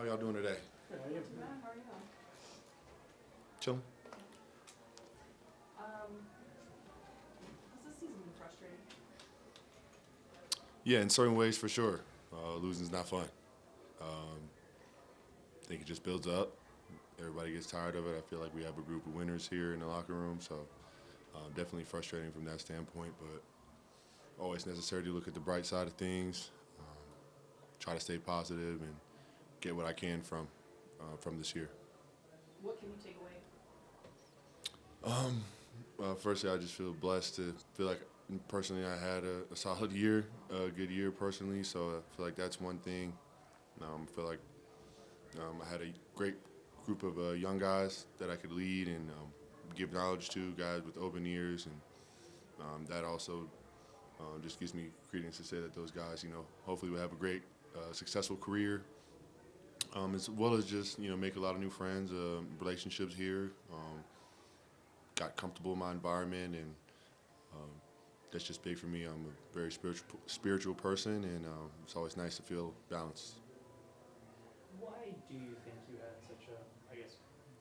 How y'all doing today? Good, how are you? Matt, how are you? Chilling. Has this season been frustrating? Yeah, in certain ways for sure. Losing's not fun. I think it just builds up. Everybody gets tired of it. I feel like we have a group of winners here in the locker room, so definitely frustrating from that standpoint. But always necessary to look at the bright side of things. Try to stay positive and get what I can from this year. What can you take away? Firstly, I just feel blessed to feel like personally I had a solid year, a good year personally. So I feel like that's one thing. I feel like I had a great group of young guys that I could lead and give knowledge to, guys with open ears, and that also just gives me credence to say that those guys, hopefully will have a great, successful career, as well as just make a lot of new friends, relationships here. Got comfortable in my environment, and that's just big for me. I'm a very spiritual person, and it's always nice to feel balanced. Why do you think you had such a,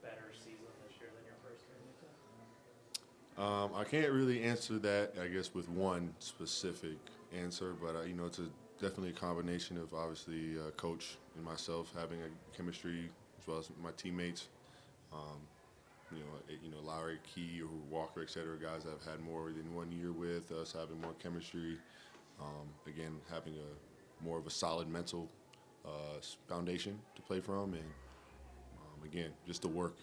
better season this year than your first year in I can't really answer that, I guess, with one specific answer, but it's definitely a combination of obviously coach and myself having a chemistry as well as my teammates. Um, Lowry, Key, or Walker, et cetera, guys I've had more than 1 year with, us having more chemistry. Again, having a more of a solid mental foundation to play from, and again, just the work,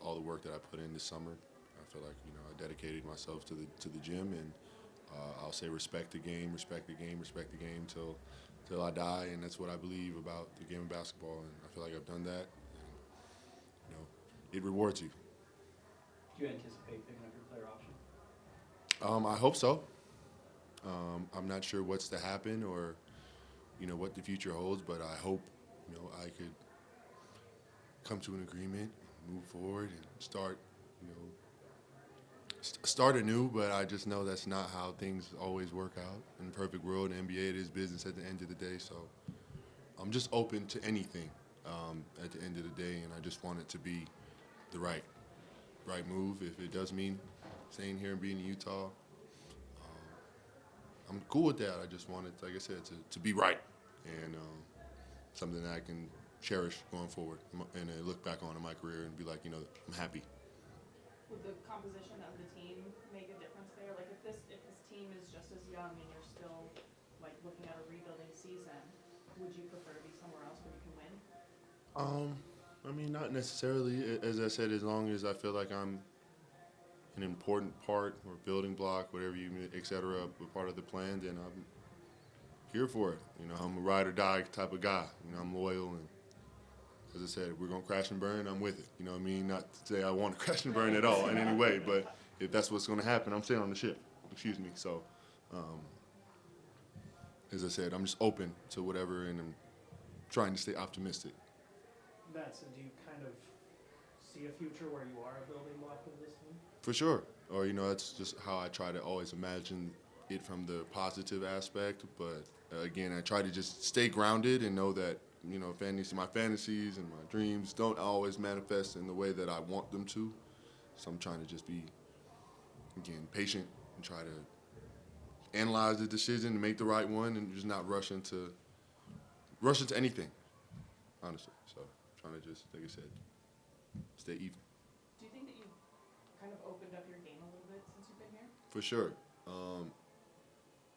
all the work that I put in this summer. I feel like I dedicated myself to the gym, and I'll say respect the game, respect the game, respect the game till I die, and that's what I believe about the game of basketball, and I feel like I've done that, and it rewards you. Do you anticipate picking up your player option? I hope so. I'm not sure what's to happen or what the future holds, but I hope I could come to an agreement, move forward, and start start anew. But I just know that's not how things always work out. In the perfect world, in the NBA, it is business at the end of the day. So I'm just open to anything at the end of the day, and I just want it to be the right move. If it does mean staying here and being in Utah, I'm cool with that. I just want it, like I said, to be right, and something that I can cherish going forward, and look back on in my career and be like, I'm happy. Would the composition of the team make a difference there? Like if this team is just as young and you're still like looking at a rebuilding season, would you prefer to be somewhere else where you can win? I mean, not necessarily. As I said, as long as I feel like I'm an important part or building block, whatever et cetera, a part of the plan, then I'm here for it. I'm a ride or die type of guy. I'm loyal, and as I said, if we're gonna crash and burn, I'm with it. You know what I mean? Not to say I want to crash and burn at all in any way, but if that's what's gonna happen, I'm staying on the ship. Excuse me. So, um, as I said, I'm just open to whatever, and I'm trying to stay optimistic. Matt, so do you kind of see a future where you are a building block of this team? For sure. Or that's just how I try to always imagine it from the positive aspect. But again, I try to just stay grounded and know that my fantasies and my dreams don't always manifest in the way that I want them to. So I'm trying to just be again patient and try to analyze the decision and make the right one, and just not rush into anything. Honestly, so trying to just, like I said, stay even. Do you think that you've kind of opened up your game a little bit since you've been here? For sure.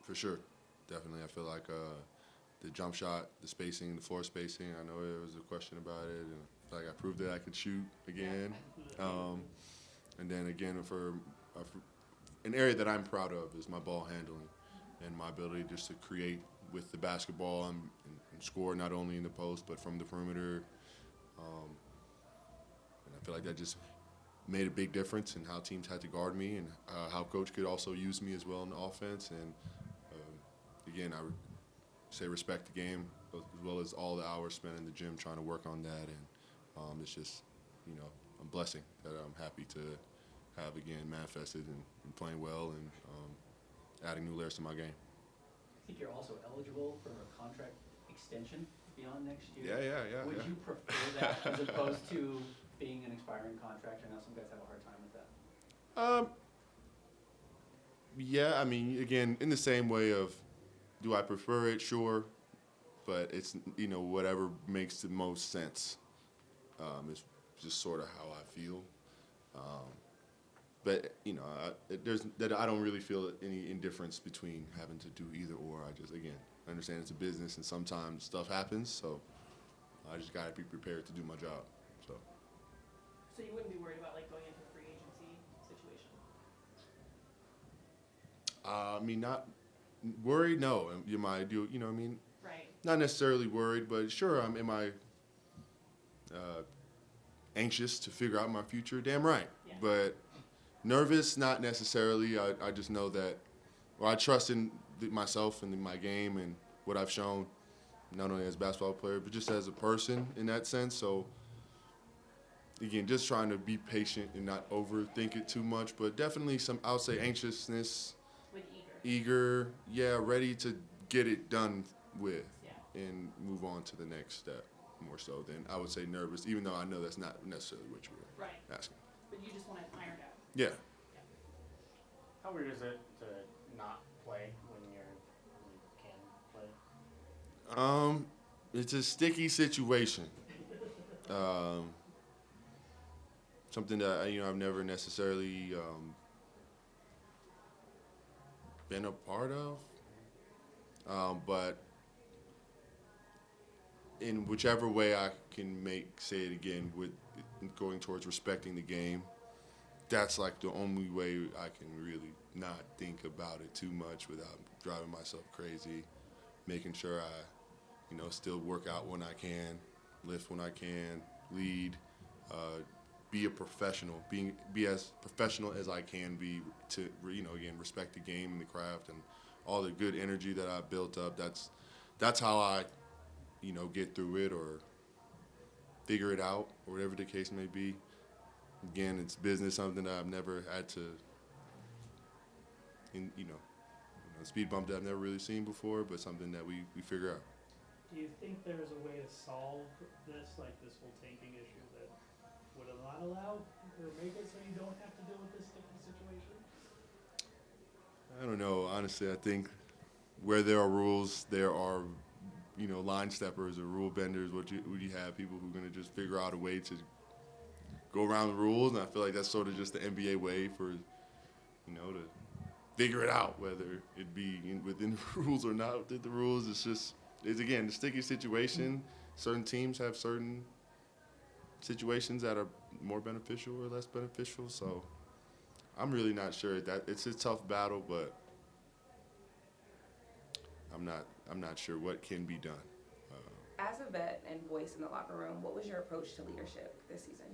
For sure. Definitely. I feel like the jump shot, the spacing, the floor spacing, I know there was a question about it, and I feel like I proved that I could shoot again. And then again, for an area that I'm proud of is my ball handling and my ability just to create with the basketball and score not only in the post but from the perimeter. And I feel like that just made a big difference in how teams had to guard me, and how coach could also use me as well in the offense. And again, I would say respect the game as well as all the hours spent in the gym trying to work on that. And it's just a blessing that I'm happy to have again manifested and playing well, and adding new layers to my game. I think you're also eligible for a contract extension beyond next Yeah, year. yeah, yeah. Would yeah. you prefer that as opposed to being an expiring contract? I know some guys have a hard time with that. Yeah, I mean, again, in the same way of, do I prefer it? Sure, but it's whatever makes the most sense. Is just sort of how I feel. Um, but I don't really feel any indifference between having to do either or. I just again I understand it's a business and sometimes stuff happens, so I just gotta be prepared to do my job. So So you wouldn't be worried about like going into a free agency situation? I mean, not worried. No, am I do you know what I mean? Right. Not necessarily worried, but sure. Am I anxious to figure out my future? Damn right. Yeah. But nervous, not necessarily. I just know that, or I trust in myself and in my game and what I've shown, not only as a basketball player, but just as a person in that sense. So, again, just trying to be patient and not overthink it too much, but definitely I'll say anxiousness, Like eager. yeah, ready to get it done with Yeah. and move on to the next step more so than I would say nervous, even though I know that's not necessarily what you were Right. asking. But you just want it ironed out. Yeah. How weird is it to not play when you can play? It's a sticky situation. Something that I've never necessarily been a part of, but in whichever way I can say it again with going towards respecting the game, that's like the only way I can really not think about it too much without driving myself crazy, making sure I, still work out when I can, lift when I can, lead, be a professional, be as professional as I can be to, again, respect the game and the craft and all the good energy that I've built up. That's how I, get through it or figure it out or whatever the case may be. Again, it's business, something that I've never had to, speed bump that I've never really seen before, but something that we figure out. Do you think there's a way to solve this, like this whole tanking issue that would not allow or make it so you don't have to deal with this sticky situation? I don't know. Honestly, I think where there are rules, there are, line steppers or rule benders. Would you have people who are going to just figure out a way to go around the rules? And I feel like that's sort of just the NBA way for, to figure it out, whether it be within the rules or not within the rules. It's again, the sticky situation. Certain teams have certain situations that are more beneficial or less beneficial. So I'm really not sure that it's a tough battle, but I'm not sure what can be done. As a vet and voice in the locker room, what was your approach to leadership this season?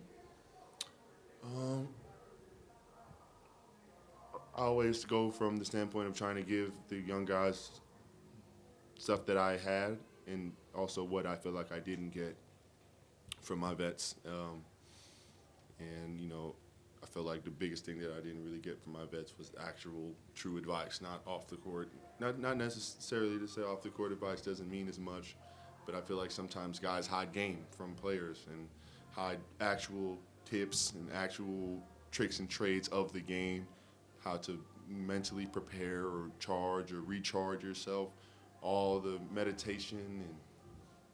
I always go from the standpoint of trying to give the young guys stuff that I had and also what I feel like I didn't get from my vets. And, I feel like the biggest thing that I didn't really get from my vets was actual true advice, not off the court. Not necessarily to say off the court advice doesn't mean as much, but I feel like sometimes guys hide game from players and hide actual tips and actual tricks and trades of the game, how to mentally prepare or charge or recharge yourself, all the meditation and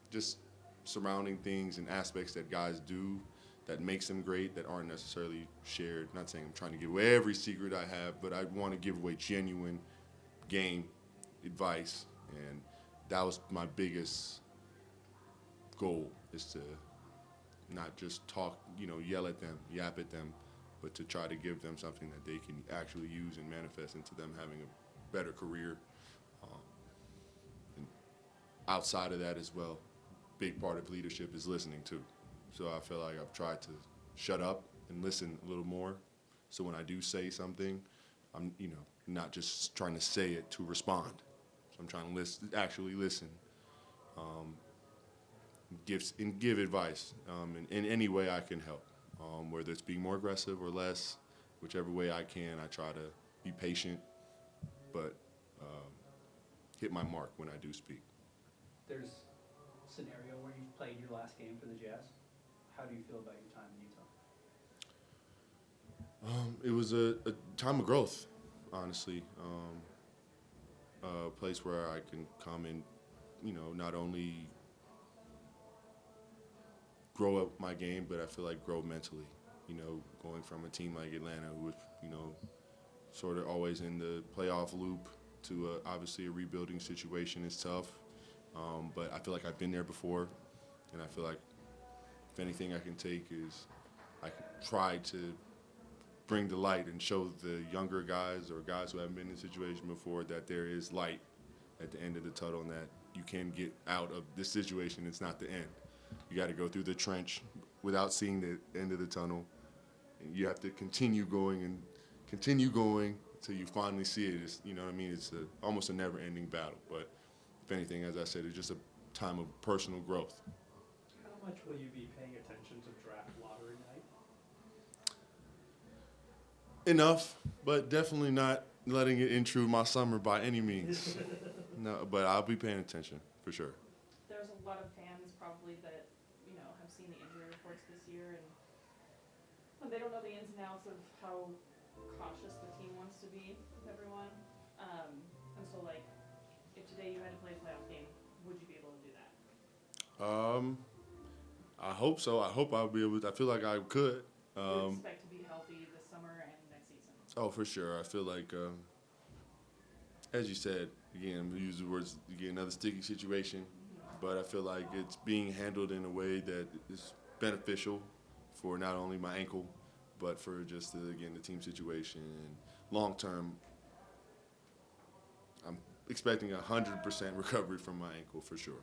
just surrounding things and aspects that guys do that makes them great that aren't necessarily shared. Not saying I'm trying to give away every secret I have, but I want to give away genuine game advice. And that was my biggest goal, is to not just talk, yell at them, yap at them, but to try to give them something that they can actually use and manifest into them having a better career. And outside of that as well, big part of leadership is listening too. So I feel like I've tried to shut up and listen a little more. So when I do say something, I'm, not just trying to say it to respond. So I'm trying to actually listen, give advice in any way I can help, whether it's being more aggressive or less, whichever way I can. I try to be patient, but hit my mark when I do speak. There's scenario where you played your last game for the Jazz. How do you feel about your time in Utah? It was a time of growth, honestly. A place where I can come and, not only grow up my game, but I feel like grow mentally. Going from a team like Atlanta, who was, sort of always in the playoff loop, to obviously a rebuilding situation is tough. But I feel like I've been there before, and I feel like if anything I can take is I can try to bring the light and show the younger guys or guys who haven't been in a situation before that there is light at the end of the tunnel and that you can get out of this situation. It's not the end. You got to go through the trench without seeing the end of the tunnel. And you have to continue going until you finally see it. It's, It's almost a never-ending battle. But if anything, as I said, it's just a time of personal growth. How much will you be paying attention to draft lottery night? Enough, but definitely not letting it intrude my summer by any means. No, but I'll be paying attention for sure. There's a lot of fans probably that, have seen the injury reports this year and they don't know the ins and outs of how cautious the team wants to be with everyone. And so like, if today you had to play a playoff game, would you be able to do that? I hope so. I hope I'll be able to. I feel like I could. Do you expect to be healthy this summer and next season? Oh, for sure. I feel like, as you said, again, we use the words, again, another sticky situation, but I feel like it's being handled in a way that is beneficial for not only my ankle, but for just, the team situation. And long term, I'm expecting 100% recovery from my ankle for sure.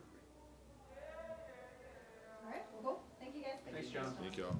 All right, well, cool. Thank you guys. Thanks, John. Thank y'all.